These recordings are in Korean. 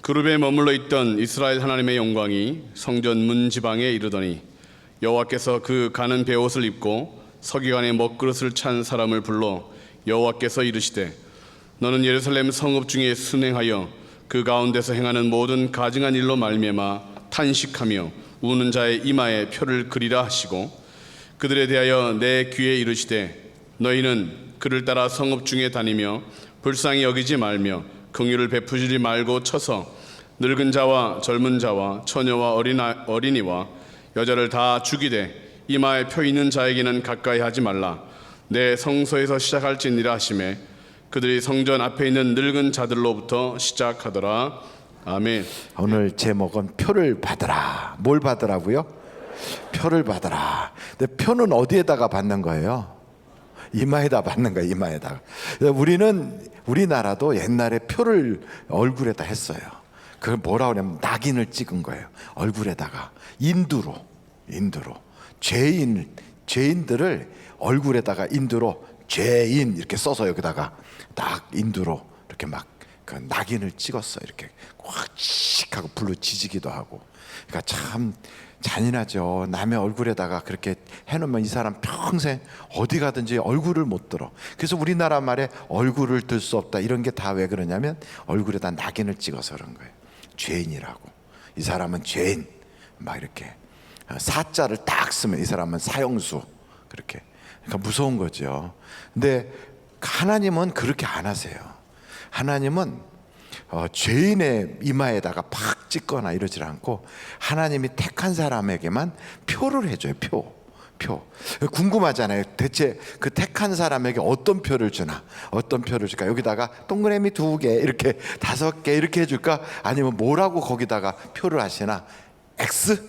그룹에 머물러 있던 이스라엘 하나님의 영광이 성전 문 지방에 이르더니 여호와께서 그 가는 베옷을 입고 서기관의 먹그릇을 찬 사람을 불러 여호와께서 이르시되 너는 예루살렘 성읍 중에 순행하여 그 가운데서 행하는 모든 가증한 일로 말미암아 탄식하며 우는 자의 이마에 표를 그리라 하시고 그들에 대하여 내 귀에 이르시되 너희는 그를 따라 성읍 중에 다니며 불쌍히 여기지 말며 긍휼을 베푸지 말고 쳐서 늙은 자와 젊은 자와 처녀와 어린이와 여자를 다 죽이되 이마에 표 있는 자에게는 가까이 하지 말라. 내 성소에서 시작할지니라 하시매 그들이 성전 앞에 있는 늙은 자들로부터 시작하더라. 아멘. 오늘 제목은 표를 받으라. 뭘 받으라고요? 표를 받으라. 근데 표는 어디에다가 받는 거예요? 이마에다 받는 거예요. 이마에다가. 우리나라도 옛날에 표를 얼굴에다 했어요. 그걸 뭐라고 하냐면 낙인을 찍은 거예요. 얼굴에다가 인두로 죄인들을 얼굴에다가 인두로 죄인 이렇게 써서 여기다가 딱 인두로 이렇게 막 그 낙인을 찍었어요. 이렇게 확 하고 불로 지지기도 하고. 그러니까 참 잔인하죠. 남의 얼굴에다가 그렇게 해놓으면 이 사람 평생 어디 가든지 얼굴을 못 들어. 그래서 우리나라 말에 얼굴을 들 수 없다 이런 게 다 왜 그러냐면 얼굴에다 낙인을 찍어서 그런 거예요. 죄인이라고. 이 사람은 죄인. 막 이렇게 사자를 딱 쓰면 이 사람은 사형수. 그렇게. 그러니까 무서운 거죠. 근데 하나님은 그렇게 안 하세요. 하나님은 죄인의 이마에다가 팍 찍거나 이러질 않고 하나님이 택한 사람에게만 표를 해줘요. 표. 궁금하잖아요. 대체 그 택한 사람에게 어떤 표를 주나? 어떤 표를 줄까? 여기다가 동그라미 2개 이렇게 5개 이렇게 해줄까? 아니면 뭐라고 거기다가 표를 하시나? X?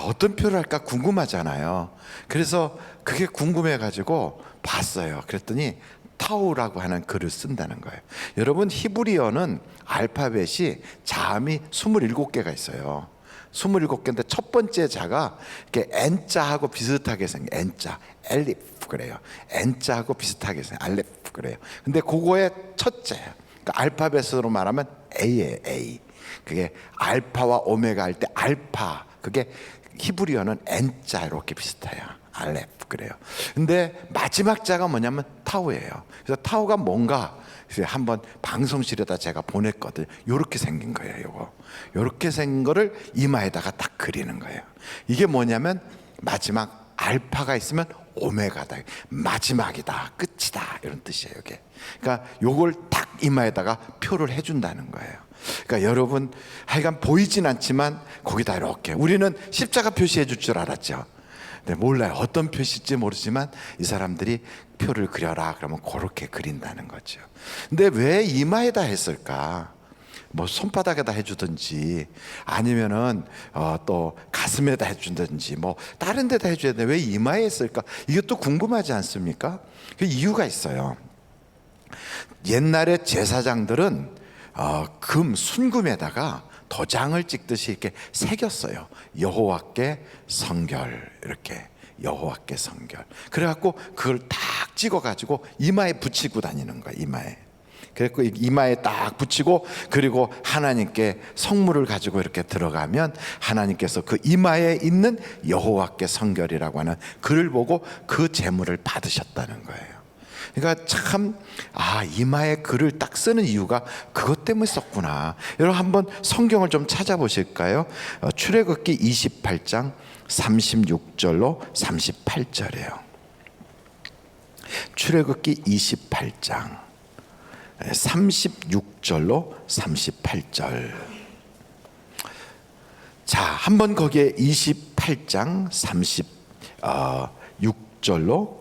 어떤 표를 할까 궁금하잖아요. 그래서 그게 궁금해가지고 봤어요. 그랬더니 타우라고 하는 글을 쓴다는 거예요. 여러분 히브리어는 알파벳이 자음이 27개가 있어요. 27개인데 첫 번째 자가 이렇게 N자하고 비슷하게 생겨. N자, 엘리프 그래요. N자하고 비슷하게 생겨. 알레프 그래요. 근데 그거의 첫째예요. 그러니까 알파벳으로 말하면 A예요. A. 그게 알파와 오메가 할 때 알파. 그게 히브리어는 N자 이렇게 비슷해요. 알레프 그래요. 근데 마지막 자가 뭐냐면 타우예요. 그래서 타우가 뭔가 한번 방송실에다 제가 보냈거든요. 요렇게 생긴 거예요. 요거. 요렇게 생긴 거를 이마에다가 딱 그리는 거예요. 이게 뭐냐면 마지막 알파가 있으면 오메가다. 마지막이다. 끝이다. 이런 뜻이에요. 이게. 그러니까 요걸 딱 이마에다가 표를 해준다는 거예요. 그러니까 여러분 하여간 보이진 않지만 거기다 이렇게 우리는 십자가 표시해 줄 줄 알았죠. 근데 몰라요. 어떤 표시일지 모르지만 이 사람들이 표를 그려라 그러면 그렇게 그린다는 거죠. 근데 왜 이마에다 했을까? 뭐 손바닥에다 해주든지 아니면은 또 가슴에다 해주든지 뭐 다른 데다 해줘야 되는데 왜 이마에 했을까? 이것도 궁금하지 않습니까? 그 이유가 있어요. 옛날에 제사장들은 순금에다가 도장을 찍듯이 이렇게 새겼어요. 여호와께 성결 이렇게 여호와께 성결. 그래갖고 그걸 딱 찍어가지고 이마에 붙이고 다니는 거야. 이마에. 그래갖고 이마에 딱 붙이고 그리고 하나님께 성물을 가지고 이렇게 들어가면 하나님께서 그 이마에 있는 여호와께 성결이라고 하는 글을 보고 그 제물을 받으셨다는 거예요. 그러니까 참 이마에 글을 딱 쓰는 이유가 그것 때문에 썼구나. 여러분 한번 성경을 좀 찾아보실까요? 출애굽기 28장 36절로 38절이에요. 출애굽기 28장 36절로 38절. 자, 한번 거기에 28장 36절로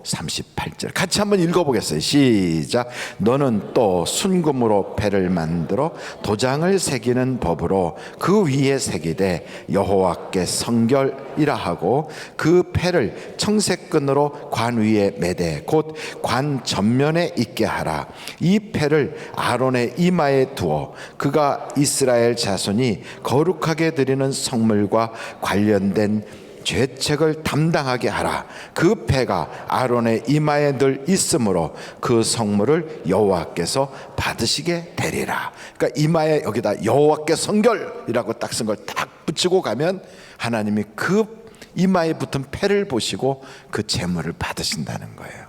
38절 같이 한번 읽어보겠어요. 시작. 너는 또 순금으로 패를 만들어 도장을 새기는 법으로 그 위에 새기되 여호와께 성결이라 하고 그 패를 청색끈으로 관 위에 매되 곧 관 전면에 있게 하라. 이 패를 아론의 이마에 두어 그가 이스라엘 자손이 거룩하게 드리는 성물과 관련된 죄책을 담당하게 하라. 그 패가 아론의 이마에 늘 있으므로 그 성물을 여호와께서 받으시게 되리라. 그러니까 이마에 여기다 여호와께 성결이라고 딱 쓴 걸 딱 붙이고 가면 하나님이 그 이마에 붙은 패를 보시고 그 제물을 받으신다는 거예요.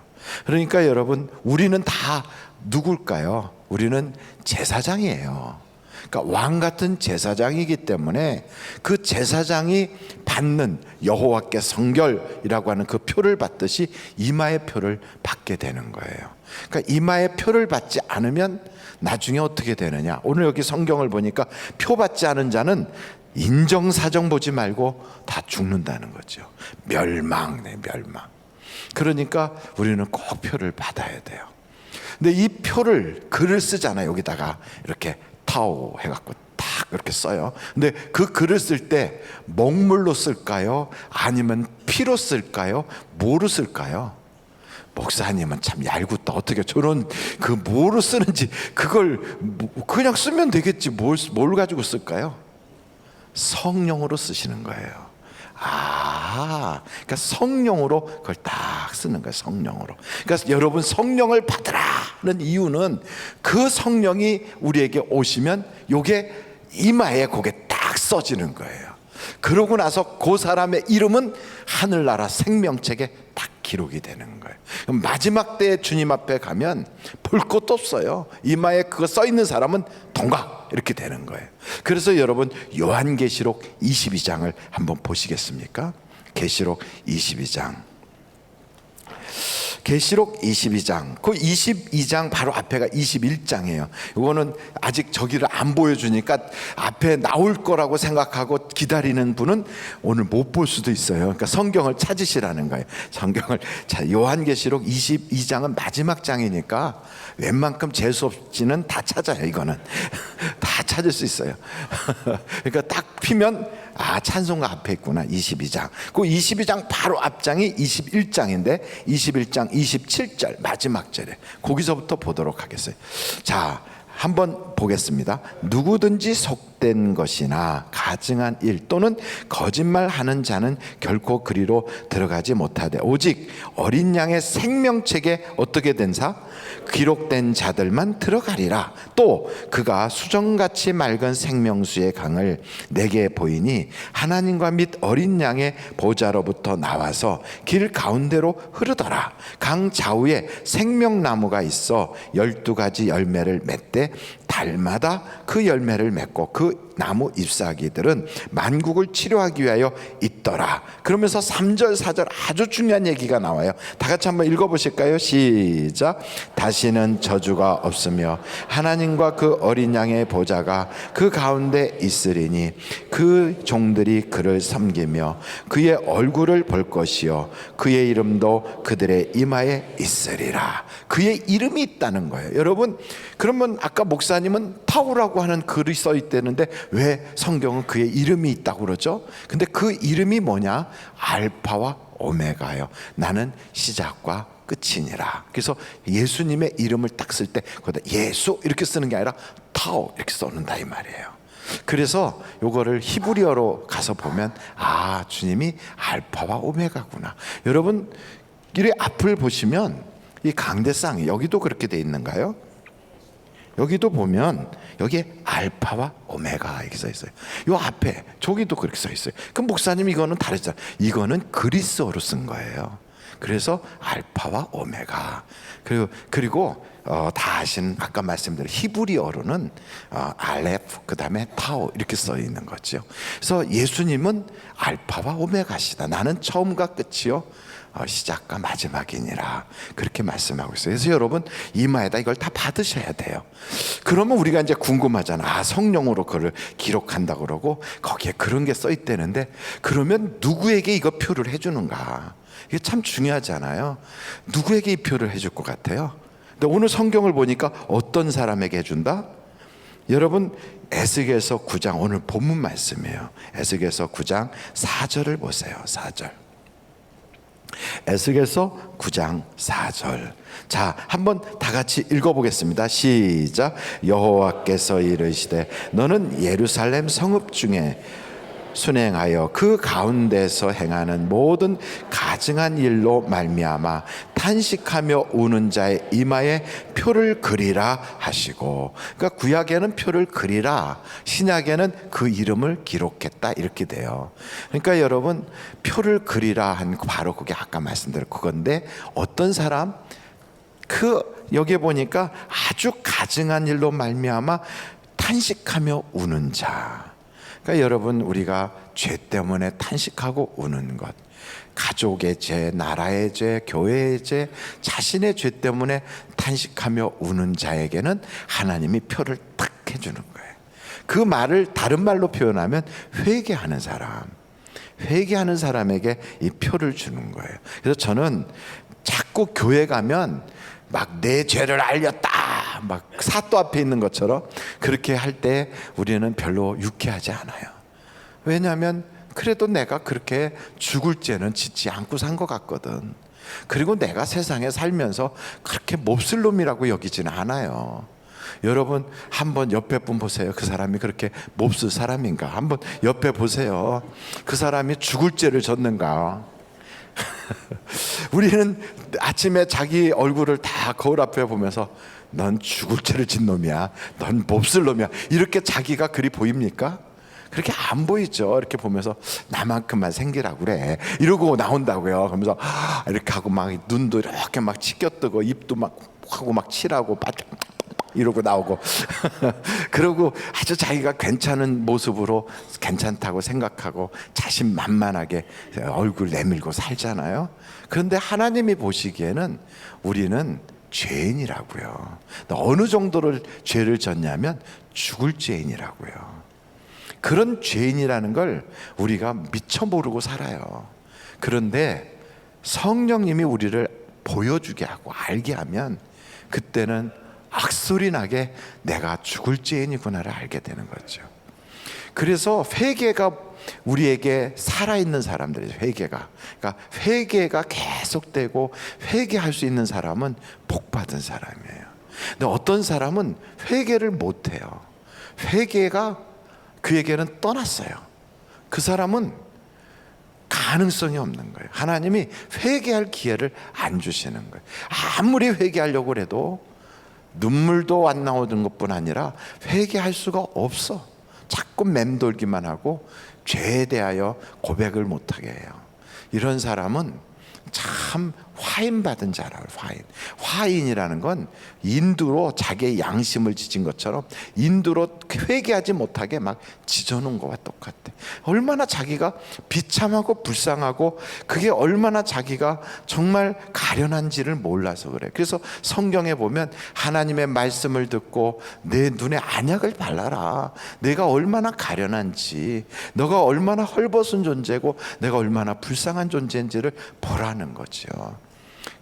그러니까 여러분, 우리는 다 누굴까요? 우리는 제사장이에요. 그러니까 왕 같은 제사장이기 때문에 그 제사장이 받는 여호와께 성결이라고 하는 그 표를 받듯이 이마의 표를 받게 되는 거예요. 그러니까 이마의 표를 받지 않으면 나중에 어떻게 되느냐? 오늘 여기 성경을 보니까 표 받지 않은 자는 인정사정 보지 말고 다 죽는다는 거죠. 멸망. 그러니까 우리는 꼭 표를 받아야 돼요. 근데 이 표를 글을 쓰잖아요. 여기다가 이렇게 타오 해갖고 딱 이렇게 써요. 근데 그 글을 쓸 때 먹물로 쓸까요? 아니면 피로 쓸까요? 뭐로 쓸까요? 목사님은 참 얄궂다. 어떻게 저런 그 뭐로 쓰는지 그걸 그냥 쓰면 되겠지. 뭘 가지고 쓸까요? 성령으로 쓰시는 거예요. 그러니까 성령으로 그걸 딱 쓰는 거예요. 성령으로. 그러니까 여러분, 성령을 받으라는 이유는 그 성령이 우리에게 오시면 요게 이마에 거기에 딱 써지는 거예요. 그러고 나서 그 사람의 이름은 하늘나라 생명책에 딱 기록이 되는 거예요. 마지막 때에 주님 앞에 가면 볼 것도 없어요. 이마에 그거 써 있는 사람은 동각 이렇게 되는 거예요. 그래서 여러분, 요한계시록 22장을 한번 보시겠습니까? 계시록 22장. 계시록 22장, 그 22장 바로 앞에가 21장이에요. 이거는 아직 저기를 안 보여주니까 앞에 나올 거라고 생각하고 기다리는 분은 오늘 못 볼 수도 있어요. 그러니까 성경을 찾으시라는 거예요. 성경을. 자, 요한계시록 22장은 마지막 장이니까 웬만큼 재수 없지는 다 찾아요. 이거는 다 찾을 수 있어요. 그러니까 딱 피면 찬송가 앞에 있구나. 22장. 그 22장 바로 앞장이 21장인데 21장 27절 마지막 절에 거기서부터 보도록 하겠어요. 자, 한번 보겠습니다. 누구든지 속된 것이나 가증한 일 또는 거짓말하는 자는 결코 그리로 들어가지 못하되 오직 어린 양의 생명책에 어떻게 된 사? 기록된 자들만 들어가리라. 또 그가 수정같이 맑은 생명수의 강을 내게 보이니 하나님과 및 어린 양의 보좌로부터 나와서 길 가운데로 흐르더라. 강 좌우에 생명나무가 있어 12가지 열매를 맺되 달마다 그 열매를 맺고 그 나무 잎사귀들은 만국을 치료하기 위하여 있더라. 그러면서 3절 4절 아주 중요한 얘기가 나와요. 다 같이 한번 읽어보실까요? 시작. 다시는 저주가 없으며 하나님과 그 어린 양의 보좌가 그 가운데 있으리니 그 종들이 그를 섬기며 그의 얼굴을 볼 것이요 그의 이름도 그들의 이마에 있으리라. 그의 이름이 있다는 거예요. 여러분, 그러면 아까 목사님은 타오라고 하는 글이 써 있다는데 왜 성경은 그의 이름이 있다고 그러죠? 근데 그 이름이 뭐냐? 알파와 오메가요. 나는 시작과 끝이니라. 그래서 예수님의 이름을 딱 쓸 때 거기다 예수 이렇게 쓰는 게 아니라 타오 이렇게 써는다 이 말이에요. 그래서 요거를 히브리어로 가서 보면 주님이 알파와 오메가구나. 여러분, 이 앞을 보시면 이 강대상 여기도 그렇게 돼 있는가요? 여기도 보면 여기에 알파와 오메가 이렇게 써 있어요. 요 앞에 저기도 그렇게 써 있어요. 그럼 목사님 이거는 다르잖아요. 이거는 그리스어로 쓴 거예요. 그래서 알파와 오메가. 그리고 다 아시는 아까 말씀드린 히브리어로는 알레프 그다음에 타오 이렇게 써 있는 거죠. 그래서 예수님은 알파와 오메가시다. 나는 처음과 끝이요 시작과 마지막이니라. 그렇게 말씀하고 있어요. 그래서 여러분, 이마에다 이걸 다 받으셔야 돼요. 그러면 우리가 이제 궁금하잖아. 성령으로 그걸 기록한다 그러고 거기에 그런 게 써 있다는데 그러면 누구에게 이거 표를 해주는가? 이게 참 중요하잖아요. 누구에게 이 표를 해줄 것 같아요? 근데 오늘 성경을 보니까 어떤 사람에게 해준다? 여러분, 에스겔서 9장 오늘 본문 말씀이에요. 에스겔서 9장 4절을 보세요. 4절. 에스겔서 9장 4절. 자, 한번 다 같이 읽어보겠습니다. 시작. 여호와께서 이르시되 너는 예루살렘 성읍 중에 순행하여 그 가운데서 행하는 모든 가증한 일로 말미암아 탄식하며 우는 자의 이마에 표를 그리라 하시고, 그러니까 구약에는 표를 그리라, 신약에는 그 이름을 기록했다 이렇게 돼요. 그러니까 여러분, 표를 그리라 한 바로 그게 아까 말씀드린 그건데, 어떤 사람 여기에 보니까 아주 가증한 일로 말미암아 탄식하며 우는 자. 그러니까 여러분, 우리가 죄 때문에 탄식하고 우는 것, 가족의 죄, 나라의 죄, 교회의 죄, 자신의 죄 때문에 탄식하며 우는 자에게는 하나님이 표를 딱 해주는 거예요. 그 말을 다른 말로 표현하면 회개하는 사람, 회개하는 사람에게 이 표를 주는 거예요. 그래서 저는 자꾸 교회 가면 막 내 죄를 알렸다, 막 사또 앞에 있는 것처럼 그렇게 할 때 우리는 별로 유쾌하지 않아요. 왜냐하면 그래도 내가 그렇게 죽을 죄는 짓지 않고 산 것 같거든. 그리고 내가 세상에 살면서 그렇게 몹쓸 놈이라고 여기지는 않아요. 여러분, 한번 옆에 분 보세요. 그 사람이 그렇게 몹쓸 사람인가? 한번 옆에 보세요. 그 사람이 죽을 죄를 졌는가? 우리는 아침에 자기 얼굴을 다 거울 앞에 보면서 넌 죽을 죄를 진 놈이야, 넌 몹쓸 놈이야, 이렇게 자기가 그리 보입니까? 그렇게 안 보이죠. 이렇게 보면서 나만큼만 생기라고 그래 이러고 나온다고요. 그러면서 이렇게 하고 막 눈도 이렇게 막 치켜뜨고 입도 막 하고 막 칠하고 바짝 이러고 나오고 그러고 아주 자기가 괜찮은 모습으로 괜찮다고 생각하고 자신만만하게 얼굴 내밀고 살잖아요. 그런데 하나님이 보시기에는 우리는 죄인이라고요. 어느 정도를 죄를 졌냐면 죽을 죄인이라고요. 그런 죄인이라는 걸 우리가 미처 모르고 살아요. 그런데 성령님이 우리를 보여주게 하고 알게 하면 그때는 악소리 나게 내가 죽을 죄인이구나를 알게 되는 거죠. 그래서 회개가 우리에게 살아있는 사람들이죠. 회개가. 그러니까 회개가 계속되고 회개할 수 있는 사람은 복받은 사람이에요. 근데 어떤 사람은 회개를 못해요. 회개가 그에게는 떠났어요. 그 사람은 가능성이 없는 거예요. 하나님이 회개할 기회를 안 주시는 거예요. 아무리 회개하려고 해도 눈물도 안 나오는 것뿐 아니라 회개할 수가 없어. 자꾸 맴돌기만 하고 죄에 대하여 고백을 못하게 해요. 이런 사람은 참 화인받은 자라고요. 화인이라는 건 인두로 자기의 양심을 지진 것처럼 인두로 회개하지 못하게 막 지져놓은 것과 똑같아. 얼마나 자기가 비참하고 불쌍하고 그게 얼마나 자기가 정말 가련한지를 몰라서 그래. 그래서 성경에 보면 하나님의 말씀을 듣고 내 눈에 안약을 발라라. 내가 얼마나 가련한지, 너가 얼마나 헐벗은 존재고 내가 얼마나 불쌍한 존재인지를 보라는 거죠.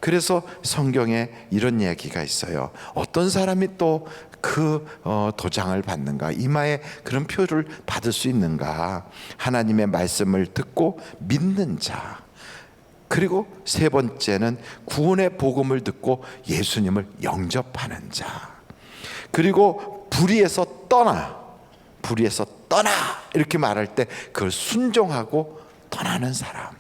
그래서 성경에 이런 이야기가 있어요. 어떤 사람이 또 그 도장을 받는가, 이마에 그런 표를 받을 수 있는가? 하나님의 말씀을 듣고 믿는 자. 그리고 세 번째는 구원의 복음을 듣고 예수님을 영접하는 자. 그리고 불의에서 떠나 이렇게 말할 때 그걸 순종하고 떠나는 사람.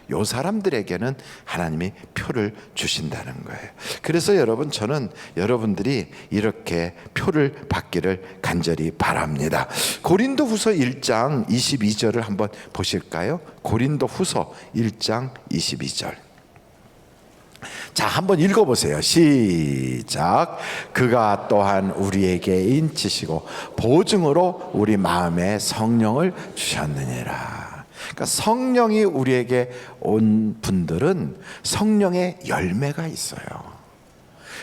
요 사람들에게는 하나님이 표를 주신다는 거예요. 그래서 여러분, 저는 여러분들이 이렇게 표를 받기를 간절히 바랍니다. 고린도후서 1장 22절을 한번 보실까요? 고린도후서 1장 22절. 자, 한번 읽어보세요. 시작. 그가 또한 우리에게 인치시고 보증으로 우리 마음에 성령을 주셨느니라. 그러니까 성령이 우리에게 온 분들은 성령의 열매가 있어요.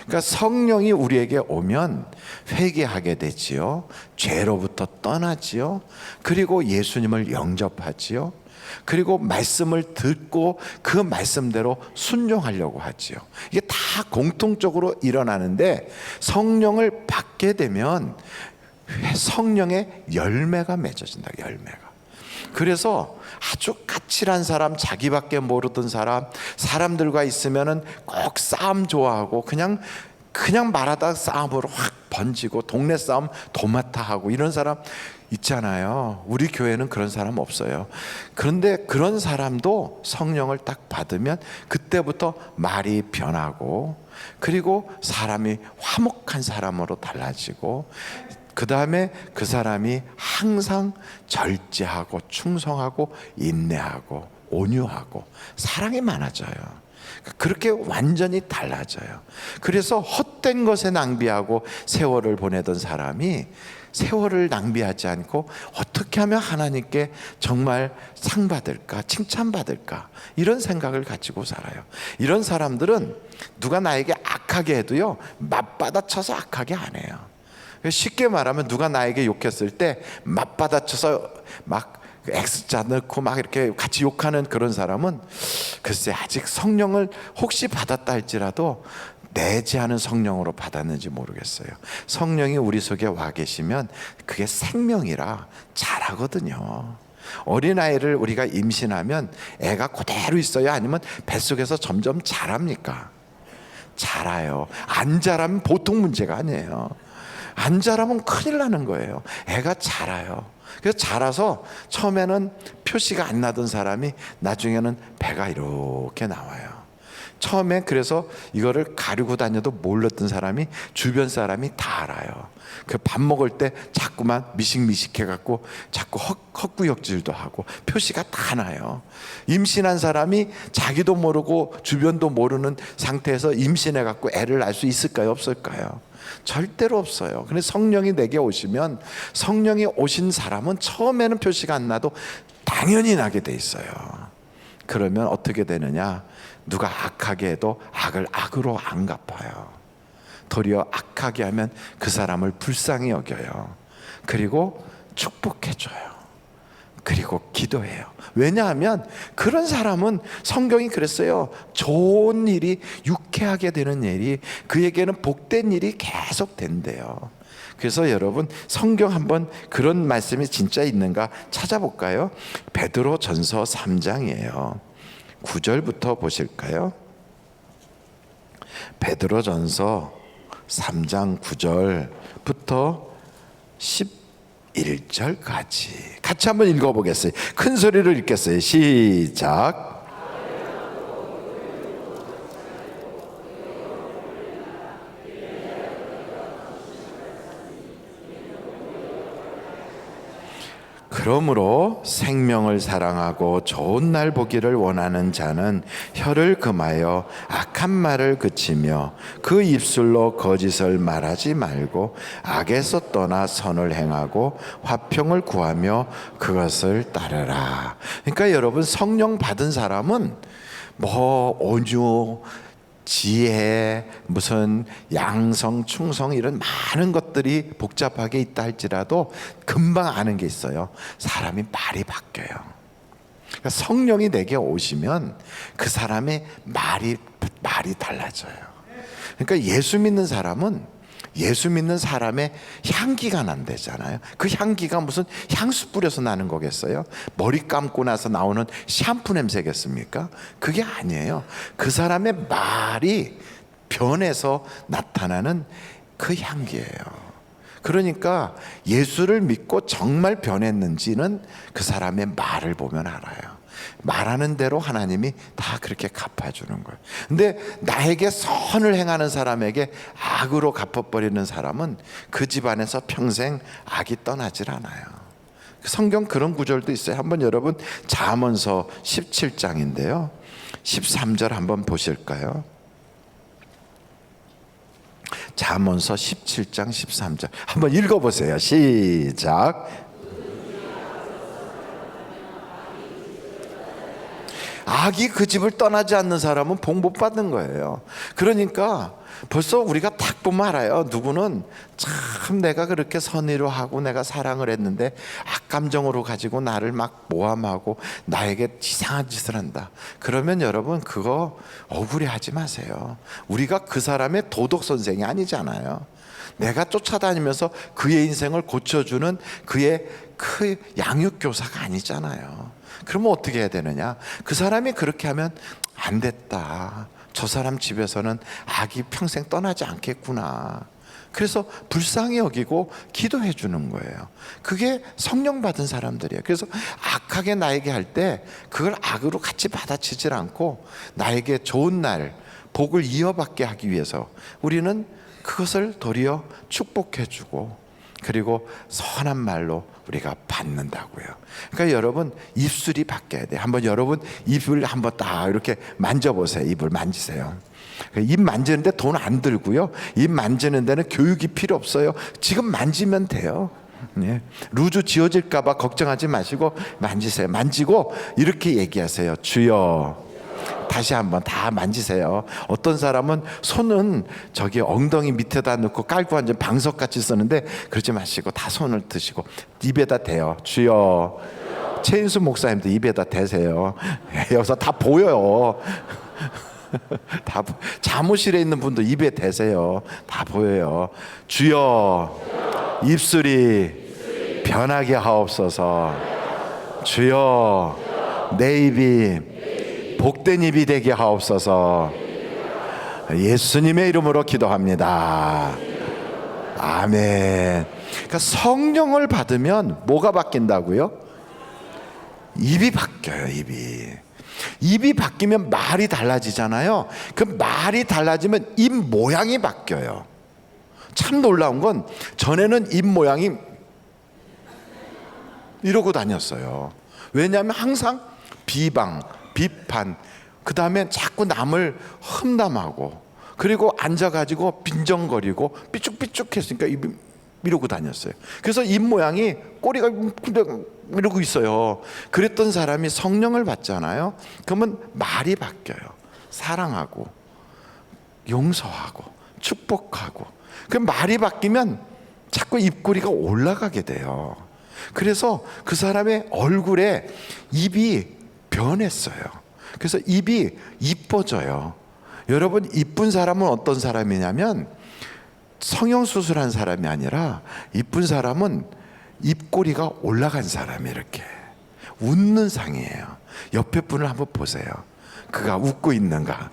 그러니까 성령이 우리에게 오면 회개하게 되지요. 죄로부터 떠나지요. 그리고 예수님을 영접하지요. 그리고 말씀을 듣고 그 말씀대로 순종하려고 하지요. 이게 다 공통적으로 일어나는데 성령을 받게 되면 성령의 열매가 맺어진다. 열매가. 그래서 아주 까칠한 사람, 자기밖에 모르던 사람, 사람들과 있으면은 꼭 싸움 좋아하고 그냥 말하다 싸움으로 확 번지고 동네 싸움 도맡아 하고 이런 사람 있잖아요. 우리 교회는 그런 사람 없어요. 그런데 그런 사람도 성령을 딱 받으면 그때부터 말이 변하고, 그리고 사람이 화목한 사람으로 달라지고, 그 다음에 그 사람이 항상 절제하고 충성하고 인내하고 온유하고 사랑이 많아져요. 그렇게 완전히 달라져요. 그래서 헛된 것에 낭비하고 세월을 보내던 사람이 세월을 낭비하지 않고 어떻게 하면 하나님께 정말 상 받을까, 칭찬 받을까, 이런 생각을 가지고 살아요. 이런 사람들은 누가 나에게 악하게 해도요, 맞받아쳐서 악하게 안 해요. 쉽게 말하면 누가 나에게 욕했을 때 맞받아쳐서 막 X자 넣고 막 이렇게 같이 욕하는 그런 사람은 글쎄 아직 성령을 혹시 받았다 할지라도 내지 않은 성령으로 받았는지 모르겠어요. 성령이 우리 속에 와 계시면 그게 생명이라 잘하거든요. 어린아이를 우리가 임신하면 애가 그대로 있어요? 아니면 뱃속에서 점점 자랍니까? 자라요. 안 자라면 보통 문제가 아니에요. 안 자라면 큰일 나는 거예요. 애가 자라요. 그래서 자라서 처음에는 표시가 안 나던 사람이 나중에는 배가 이렇게 나와요. 처음에 그래서 이거를 가리고 다녀도 몰랐던 사람이 주변 사람이 다 알아요. 그 밥 먹을 때 자꾸만 미식미식해갖고 자꾸 헛구역질도 하고 표시가 다 나요. 임신한 사람이 자기도 모르고 주변도 모르는 상태에서 임신해갖고 애를 낳을 수 있을까요? 없을까요? 절대로 없어요. 근데 성령이 내게 오시면, 성령이 오신 사람은 처음에는 표시가 안 나도 당연히 나게 돼 있어요. 그러면 어떻게 되느냐? 누가 악하게 해도 악을 악으로 안 갚아요. 도리어 악하게 하면 그 사람을 불쌍히 여겨요. 그리고 축복해줘요. 그리고 기도해요. 왜냐하면 그런 사람은, 성경이 그랬어요. 좋은 일이, 유쾌하게 되는 일이 그에게는 복된 일이 계속 된대요. 그래서 여러분, 성경 한번 그런 말씀이 진짜 있는가 찾아볼까요? 베드로 전서 3장이에요 9절부터 보실까요? 베드로 전서 3장 9절부터 11절까지 같이 한번 읽어보겠어요. 큰 소리로 읽겠어요. 시작. 그러므로 생명을 사랑하고 좋은 날 보기를 원하는 자는 혀를 금하여 악한 말을 그치며 그 입술로 거짓을 말하지 말고 악에서 떠나 선을 행하고 화평을 구하며 그것을 따르라. 그러니까 여러분, 성령 받은 사람은 뭐 온유, 지혜, 무슨 양성, 충성, 이런 많은 것들이 복잡하게 있다 할지라도 금방 아는 게 있어요. 사람이 말이 바뀌어요. 그러니까 성령이 내게 오시면 그 사람의 말이 달라져요. 그러니까 예수 믿는 사람은 예수 믿는 사람의 향기가 난대잖아요. 그 향기가 무슨 향수 뿌려서 나는 거겠어요? 머리 감고 나서 나오는 샴푸 냄새겠습니까? 그게 아니에요. 그 사람의 말이 변해서 나타나는 그 향기예요. 그러니까 예수를 믿고 정말 변했는지는 그 사람의 말을 보면 알아요. 말하는 대로 하나님이 다 그렇게 갚아주는 거예요. 근데 나에게 선을 행하는 사람에게 악으로 갚아버리는 사람은 그 집안에서 평생 악이 떠나질 않아요. 성경 그런 구절도 있어요. 한번 여러분, 잠언서 17장인데요 13절 한번 보실까요? 잠언서 17장 13절 한번 읽어보세요. 시작. 악이 그 집을 떠나지 않는 사람은 복 못 받는 거예요. 그러니까 벌써 우리가 딱 보면 알아요. 누구는 참 내가 그렇게 선의로 하고 내가 사랑을 했는데 악감정으로 가지고 나를 막 모함하고 나에게 이상한 짓을 한다. 그러면 여러분, 그거 억울해하지 마세요. 우리가 그 사람의 도덕 선생이 아니잖아요. 내가 쫓아다니면서 그의 인생을 고쳐주는 그의 그 양육교사가 아니잖아요. 그러면 어떻게 해야 되느냐? 그 사람이 그렇게 하면 안 됐다. 저 사람 집에서는 악이 평생 떠나지 않겠구나. 그래서 불쌍히 여기고 기도해 주는 거예요. 그게 성령 받은 사람들이에요. 그래서 악하게 나에게 할 때 그걸 악으로 같이 받아치질 않고 나에게 좋은 날 복을 이어받게 하기 위해서 우리는 그것을 도리어 축복해 주고, 그리고 선한 말로 우리가 받는다고요. 그러니까 여러분, 입술이 바뀌어야 돼요. 한번 여러분 입을 한번 딱 이렇게 만져보세요. 입을 만지세요. 입 만지는데 돈 안 들고요. 입 만지는 데는 교육이 필요 없어요. 지금 만지면 돼요. 예. 루즈 지워질까 봐 걱정하지 마시고 만지세요. 만지고 이렇게 얘기하세요. 주여. 다시 한번 다 만지세요. 어떤 사람은 손은 저기 엉덩이 밑에다 넣고 깔고 앉은 방석같이 쓰는데 그러지 마시고 다 손을 드시고 입에다 대요. 주여. 최인수 목사님도 입에다 대세요. 여기서 다 보여요. 다 사무실에 있는 분도 입에 대세요. 다 보여요. 주여, 입술이 변하게 하옵소서. 주여, 내 입이 복된 입이 되게 하옵소서. 예수님의 이름으로 기도합니다. 아멘. 그러니까 성령을 받으면 뭐가 바뀐다고요? 입이 바뀌어요. 입이 바뀌면 말이 달라지잖아요. 그 말이 달라지면 입 모양이 바뀌어요. 참 놀라운 건 전에는 입 모양이 이러고 다녔어요. 왜냐하면 항상 비방, 비판, 그 다음에 자꾸 남을 험담하고, 그리고 앉아가지고 빈정거리고 삐죽삐죽했으니까 입이 이러고 다녔어요. 그래서 입 모양이 꼬리가 이러고 있어요. 그랬던 사람이 성령을 받잖아요. 그러면 말이 바뀌어요. 사랑하고 용서하고 축복하고. 그 말이 바뀌면 자꾸 입꼬리가 올라가게 돼요. 그래서 그 사람의 얼굴에 입이 변했어요. 그래서 입이 이뻐져요. 여러분, 이쁜 사람은 어떤 사람이냐면 성형수술한 사람이 아니라 이쁜 사람은 입꼬리가 올라간 사람이 이렇게 웃는 상이에요. 옆에 분을 한번 보세요. 그가 웃고 있는가?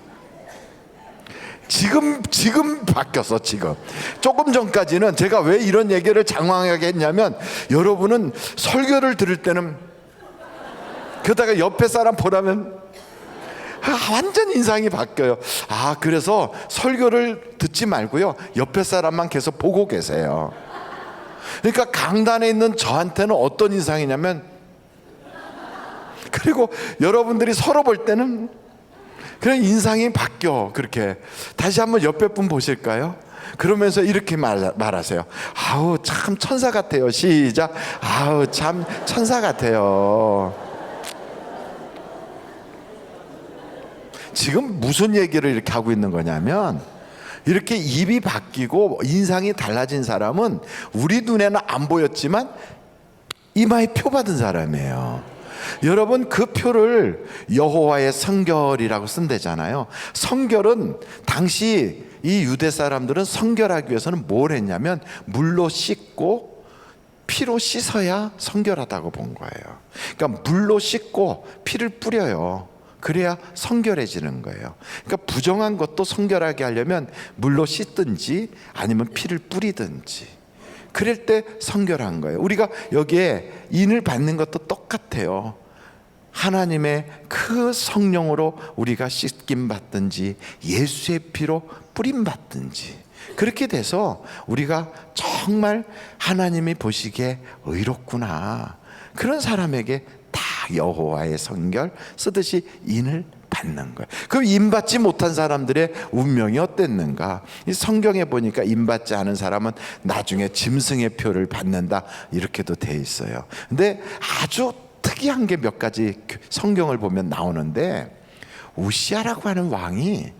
지금 바뀌었어. 지금 조금 전까지는 제가 왜 이런 얘기를 장황하게 했냐면, 여러분은 설교를 들을 때는 그러다가 옆에 사람 보라면 완전 인상이 바뀌어요. 그래서 설교를 듣지 말고요, 옆에 사람만 계속 보고 계세요. 그러니까 강단에 있는 저한테는 어떤 인상이냐면, 그리고 여러분들이 서로 볼 때는 그런 인상이 바뀌어. 그렇게 다시 한번 옆에 분 보실까요? 그러면서 이렇게 말하세요. 아우, 참 천사 같아요. 시작. 아우, 참 천사 같아요. 지금 무슨 얘기를 이렇게 하고 있는 거냐면, 이렇게 입이 바뀌고 인상이 달라진 사람은 우리 눈에는 안 보였지만 이마에 표 받은 사람이에요. 여러분, 그 표를 여호와의 성결이라고 쓴대잖아요. 성결은 당시 이 유대 사람들은 성결하기 위해서는 뭘 했냐면 물로 씻고 피로 씻어야 성결하다고 본 거예요. 그러니까 물로 씻고 피를 뿌려요. 그래야 성결해지는 거예요. 그러니까 부정한 것도 성결하게 하려면 물로 씻든지 아니면 피를 뿌리든지, 그럴 때 성결한 거예요. 우리가 여기에 인을 받는 것도 똑같아요. 하나님의 그 성령으로 우리가 씻김 받든지 예수의 피로 뿌림 받든지, 그렇게 돼서 우리가 정말 하나님이 보시기에 의롭구나, 그런 사람에게 다 여호와의 성결 쓰듯이 인을 받는 거예요. 그럼 인받지 못한 사람들의 운명이 어땠는가? 이 성경에 보니까 인받지 않은 사람은 나중에 짐승의 표를 받는다, 이렇게도 돼 있어요. 근데 아주 특이한 게 몇 가지 성경을 보면 나오는데, 우시아라고 하는 왕이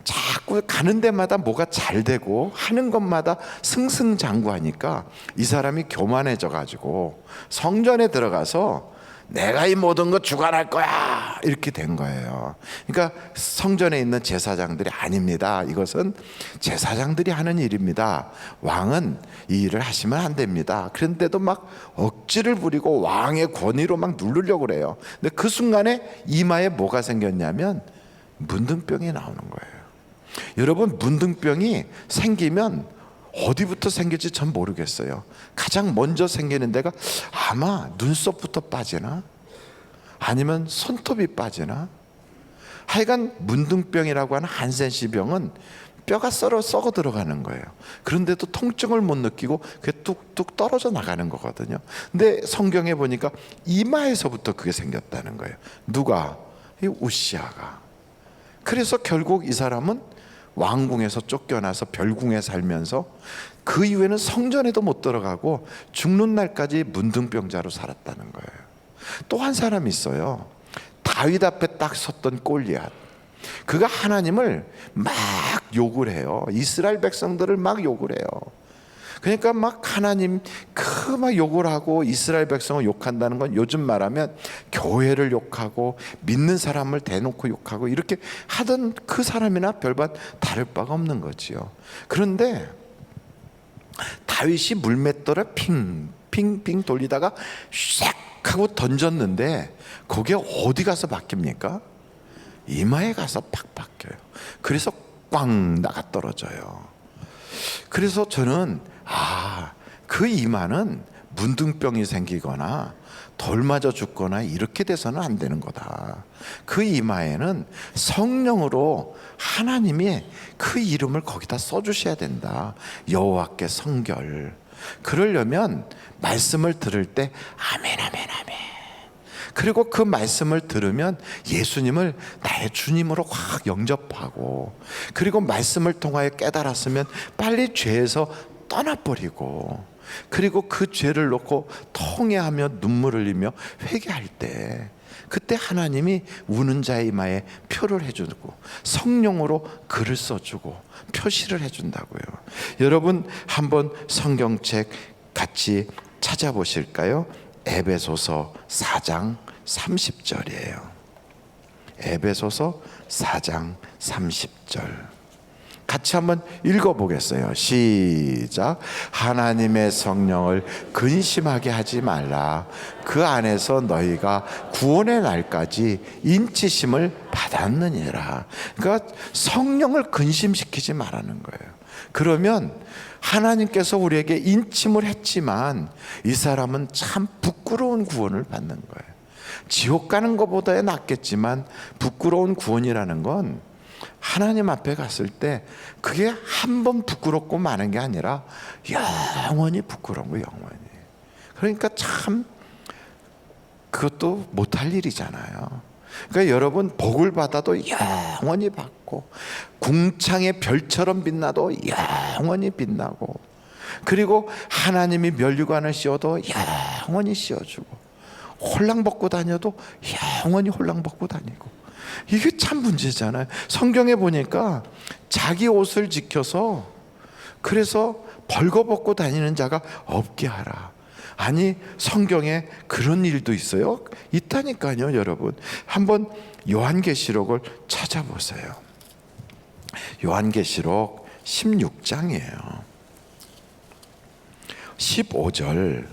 자꾸 가는 데마다 뭐가 잘 되고 하는 것마다 승승장구하니까 이 사람이 교만해져 가지고 성전에 들어가서 내가 이 모든 거 주관할 거야, 이렇게 된 거예요. 그러니까 성전에 있는 제사장들이 아닙니다, 이것은 제사장들이 하는 일입니다, 왕은 이 일을 하시면 안 됩니다. 그런데도 막 억지를 부리고 왕의 권위로 막 누르려고 그래요. 근데 그 순간에 이마에 뭐가 생겼냐면 문둥병이 나오는 거예요. 여러분, 문둥병이 생기면 어디부터 생길지 전 모르겠어요. 가장 먼저 생기는 데가 아마 눈썹부터 빠지나 아니면 손톱이 빠지나, 하여간 문둥병이라고 하는 한센시 병은 뼈가 썩어 들어가는 거예요. 그런데도 통증을 못 느끼고 그게 뚝뚝 떨어져 나가는 거거든요. 근데 성경에 보니까 이마에서부터 그게 생겼다는 거예요. 누가? 이 우시아가. 그래서 결국 이 사람은 왕궁에서 쫓겨나서 별궁에 살면서 그 이후에는 성전에도 못 들어가고 죽는 날까지 문둥병자로 살았다는 거예요. 또 한 사람이 있어요. 다윗 앞에 딱 섰던 골리앗. 그가 하나님을 막 욕을 해요. 이스라엘 백성들을 막 욕을 해요. 그러니까 막 하나님 막 욕을 하고 이스라엘 백성을 욕한다는 건 요즘 말하면 교회를 욕하고 믿는 사람을 대놓고 욕하고 이렇게 하던 그 사람이나 별반 다를 바가 없는 거지요. 그런데 다윗이 물맷돌을 핑핑 돌리다가 샥 하고 던졌는데 거기에 어디 가서 박힙니까? 이마에 가서 팍 박혀요. 그래서 꽝 나가 떨어져요. 그래서 저는 그 이마는 문둥병이 생기거나 돌 맞아 죽거나 이렇게 돼서는 안 되는 거다. 그 이마에는 성령으로 하나님이 그 이름을 거기다 써주셔야 된다. 여호와께 성결. 그러려면 말씀을 들을 때 아멘 아멘 아멘. 그리고 그 말씀을 들으면 예수님을 나의 주님으로 확 영접하고, 그리고 말씀을 통하여 깨달았으면 빨리 죄에서 떠나버리고, 그리고 그 죄를 놓고 통회하며 눈물을 흘리며 회개할 때 그때 하나님이 우는 자의 이마에 표를 해주고 성령으로 글을 써주고 표시를 해준다고요. 여러분 한번 성경책 같이 찾아보실까요? 에베소서 4장 30절이에요. 에베소서 4장 30절 같이 한번 읽어보겠어요. 시작. 하나님의 성령을 근심하게 하지 말라. 그 안에서 너희가 구원의 날까지 인치심을 받았느니라. 그러니까 성령을 근심시키지 말라는 거예요. 그러면 하나님께서 우리에게 인침을 했지만 이 사람은 참 부끄러운 구원을 받는 거예요. 지옥 가는 것보다 낫겠지만 부끄러운 구원이라는 건 하나님 앞에 갔을 때 그게 한 번 부끄럽고 마는 게 아니라 영원히 부끄러운 거, 영원히. 그러니까 참 그것도 못할 일이잖아요. 그러니까 여러분 복을 받아도 영원히 받고, 궁창의 별처럼 빛나도 영원히 빛나고, 그리고 하나님이 면류관을 씌워도 영원히 씌워주고, 홀랑 벗고 다녀도 영원히 홀랑 벗고 다니고. 이게 참 문제잖아요. 성경에 보니까 자기 옷을 지켜서 그래서 벌거벗고 다니는 자가 없게 하라. 아니 성경에 그런 일도 있어요? 있다니까요. 여러분 한번 요한계시록을 찾아보세요. 요한계시록 16장이에요 15절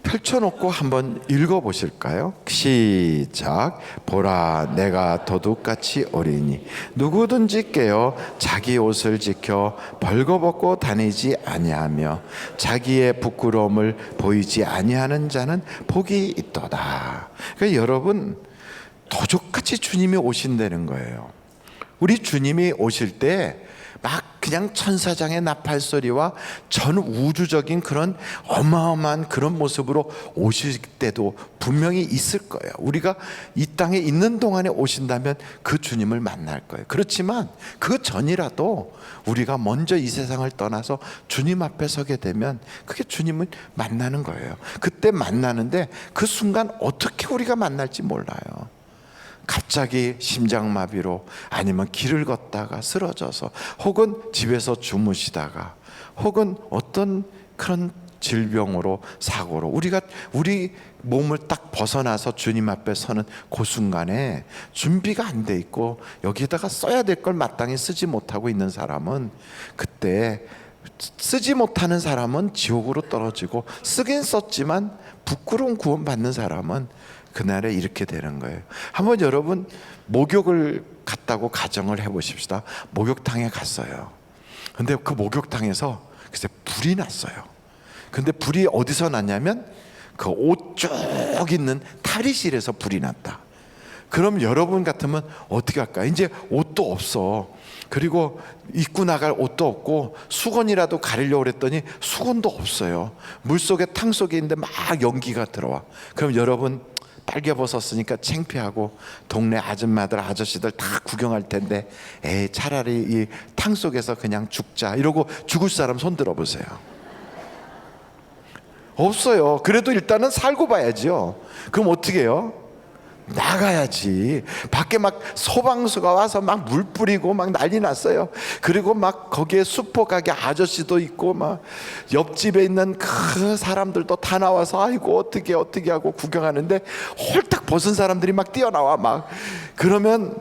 펼쳐놓고 한번 읽어보실까요? 시작. 보라 내가 도둑같이 오리니 누구든지 깨어 자기 옷을 지켜 벌거벗고 다니지 아니하며 자기의 부끄러움을 보이지 아니하는 자는 복이 있도다. 그러니까 여러분 도둑같이 주님이 오신다는 거예요. 우리 주님이 오실 때 막 그냥 천사장의 나팔소리와 전 우주적인 그런 어마어마한 그런 모습으로 오실 때도 분명히 있을 거예요. 우리가 이 땅에 있는 동안에 오신다면 그 주님을 만날 거예요. 그렇지만 그 전이라도 우리가 먼저 이 세상을 떠나서 주님 앞에 서게 되면 그게 주님을 만나는 거예요. 그때 만나는데 그 순간 어떻게 우리가 만날지 몰라요. 갑자기 심장마비로, 아니면 길을 걷다가 쓰러져서, 혹은 집에서 주무시다가, 혹은 어떤 그런 질병으로, 사고로 우리 몸을 딱 벗어나서 주님 앞에 서는 그 순간에 준비가 안 돼 있고 여기다가 써야 될 걸 마땅히 쓰지 못하고 있는 사람은, 그때 쓰지 못하는 사람은 지옥으로 떨어지고, 쓰긴 썼지만 부끄러운 구원 받는 사람은 그날에 이렇게 되는 거예요. 한번 여러분 목욕을 갔다고 가정을 해보십시다. 목욕탕에 갔어요. 근데 그 목욕탕에서 글쎄 불이 났어요. 근데 불이 어디서 났냐면 그 옷 쭉 있는 탈의실에서 불이 났다. 그럼 여러분 같으면 어떻게 할까? 이제 옷도 없어. 그리고 입고 나갈 옷도 없고 수건이라도 가리려고 그랬더니 수건도 없어요. 물속에 탕 속에 있는데 막 연기가 들어와. 그럼 여러분 빨개벗어 쓰니까 창피하고 동네 아줌마들 아저씨들 다 구경할 텐데 에이 차라리 이 탕 속에서 그냥 죽자 이러고 죽을 사람 손 들어보세요. 없어요. 그래도 일단은 살고 봐야죠. 그럼 어떻게 해요? 나가야지. 밖에 막 소방서가 와서 막 물 뿌리고 막 난리 났어요. 그리고 막 거기에 수포 가게 아저씨도 있고 막 옆집에 있는 그 사람들도 다 나와서 아이고 어떻게 하고 구경하는데 홀딱 벗은 사람들이 막 뛰어나와 막. 그러면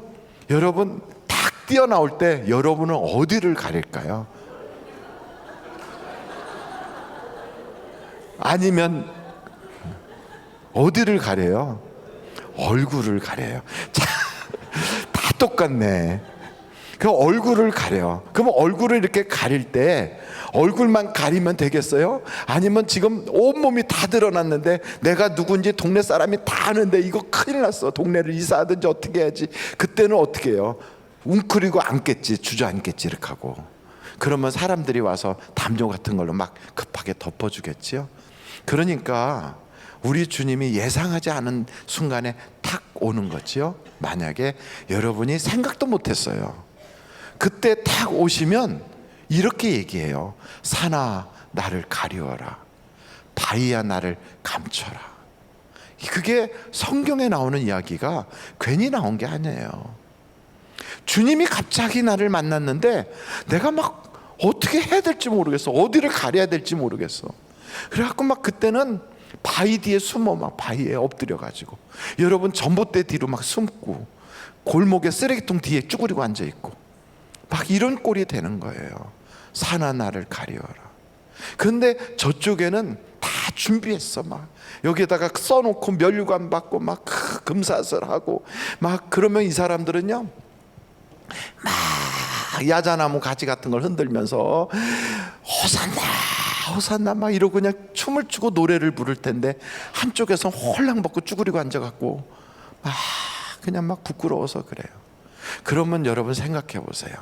여러분 딱 뛰어나올 때 여러분은 어디를 가릴까요? 아니면 어디를 가려요? 얼굴을 가려요. 자, 다 똑같네. 그 얼굴을 가려. 그럼 얼굴을 이렇게 가릴 때 얼굴만 가리면 되겠어요? 아니면 지금 온몸이 다 드러났는데 내가 누군지 동네 사람이 다 아는데 이거 큰일 났어. 동네를 이사하든지 어떻게 해야지. 그때는 어떻게 해요? 웅크리고 앉겠지, 주저앉겠지 이렇게 하고. 그러면 사람들이 와서 담요 같은 걸로 막 급하게 덮어주겠지요. 그러니까 우리 주님이 예상하지 않은 순간에 탁 오는 거지요. 만약에 여러분이 생각도 못했어요. 그때 탁 오시면 이렇게 얘기해요. 산아 나를 가리워라, 바위야 나를 감춰라. 그게 성경에 나오는 이야기가 괜히 나온 게 아니에요. 주님이 갑자기 나를 만났는데 내가 막 어떻게 해야 될지 모르겠어. 어디를 가려야 될지 모르겠어. 그래갖고 막 그때는 바위 뒤에 숨어 막 바위에 엎드려 가지고 여러분 전봇대 뒤로 막 숨고 골목에 쓰레기통 뒤에 쭈그리고 앉아 있고 막 이런 꼴이 되는 거예요. 산아 나를 가리워라. 그런데 저쪽에는 다 준비했어. 막 여기에다가 써놓고 면류관 받고 막 금사슬하고 막. 그러면 이 사람들은요 막 야자나무 가지 같은 걸 흔들면서 호산나 호산나 막 이러고 그냥 춤을 추고 노래를 부를 텐데 한쪽에서 홀랑 벗고 쭈그리고 앉아갖고 막 그냥 막 부끄러워서 그래요. 그러면 여러분 생각해 보세요.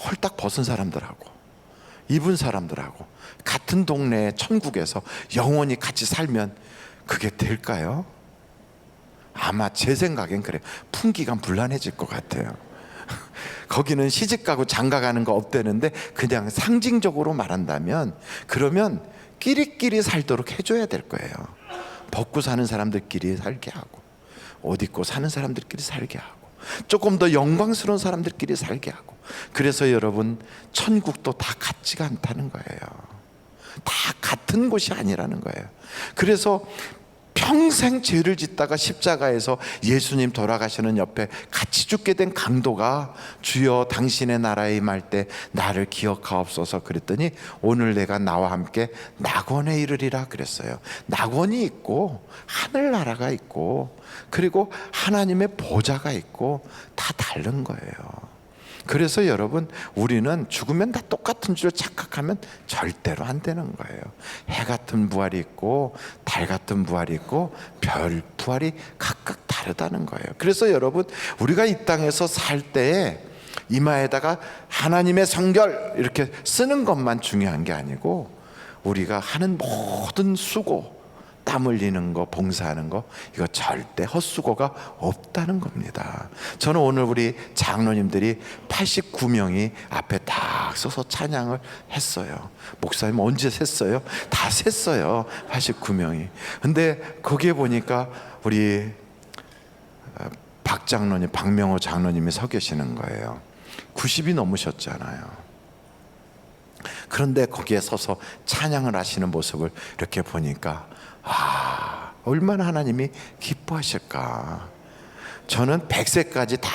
홀딱 벗은 사람들하고 입은 사람들하고 같은 동네에 천국에서 영원히 같이 살면 그게 될까요? 아마 제 생각엔 그래요. 풍기가 불안해질 것 같아요. 거기는 시집가고 장가가는 거 없대는데 그냥 상징적으로 말한다면 그러면 끼리끼리 살도록 해줘야 될 거예요. 벗고 사는 사람들끼리 살게 하고 옷 입고 사는 사람들끼리 살게 하고 조금 더 영광스러운 사람들끼리 살게 하고. 그래서 여러분 천국도 다 같지가 않다는 거예요. 다 같은 곳이 아니라는 거예요. 그래서 평생 죄를 짓다가 십자가에서 예수님 돌아가시는 옆에 같이 죽게 된 강도가 주여 당신의 나라에 임할 때 나를 기억하옵소서 그랬더니 오늘 내가 나와 함께 낙원에 이르리라 그랬어요. 낙원이 있고 하늘나라가 있고 그리고 하나님의 보좌가 있고 다 다른 거예요. 그래서 여러분 우리는 죽으면 다 똑같은 줄 착각하면 절대로 안 되는 거예요. 해 같은 부활이 있고 달 같은 부활이 있고 별 부활이 각각 다르다는 거예요. 그래서 여러분 우리가 이 땅에서 살 때에 이마에다가 하나님의 성결 이렇게 쓰는 것만 중요한 게 아니고 우리가 하는 모든 수고 땀 흘리는 거 봉사하는 거 이거 절대 헛수고가 없다는 겁니다. 저는 오늘 우리 장로님들이 89명이 앞에 딱 서서 찬양을 했어요. 목사님 언제 셌어요? 다 셌어요. 89명이. 근데 거기에 보니까 우리 박 장로님, 박명호 장로님이 서 계시는 거예요. 90이 넘으셨잖아요. 그런데 거기에 서서 찬양을 하시는 모습을 이렇게 보니까 얼마나 하나님이 기뻐하실까. 저는 100세까지 다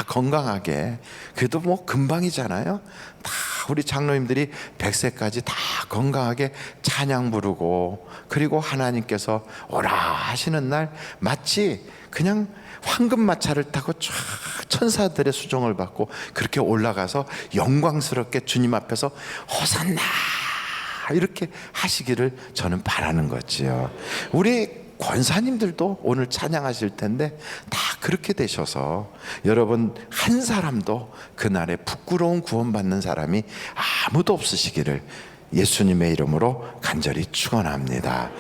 건강하게, 그래도 뭐 금방이잖아요. 다 우리 장로님들이 100세까지 다 건강하게 찬양 부르고, 그리고 하나님께서 오라 하시는 날 마치 그냥 황금마차를 타고 쫙 천사들의 수종을 받고 그렇게 올라가서 영광스럽게 주님 앞에서 호산나 이렇게 하시기를 저는 바라는 거지요. 우리 권사님들도 오늘 찬양하실 텐데 다 그렇게 되셔서 여러분 한 사람도 그날에 부끄러운 구원받는 사람이 아무도 없으시기를 예수님의 이름으로 간절히 축원합니다.